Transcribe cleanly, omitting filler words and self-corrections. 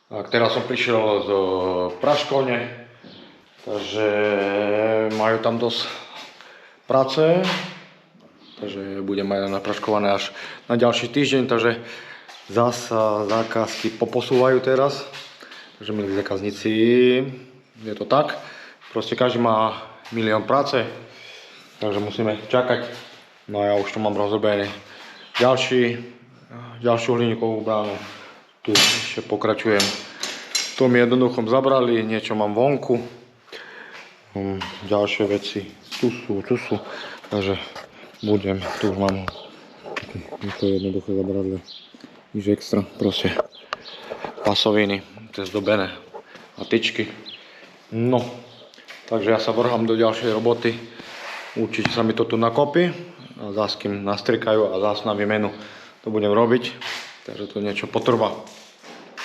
A teraz som prišiel z praškovne, takže majú tam dosť práce, takže budem aj napraškované až na ďalší týždeň, takže zasa zákazky poposúvajú teraz, takže milí zákazníci, je to tak, proste každý má milión práce, takže musíme čakať. No a ja už tu mám rozrobené ďalšiu hliníkovú bránu. Tu ešte pokračujem. To mi jednoducho zabrali, niečo mám vonku. Ďalšie veci tu sú. Takže budem, tu už mám to jednoduché zabradle. Nič extra, proste pasoviny, to je zdobené a tyčky. No, takže ja sa vrhám do ďalšej roboty. Určite sa mi to tu nakopí a zás kým nastrikajú a zás na výmenu to budem robiť, takže to niečo potrvá.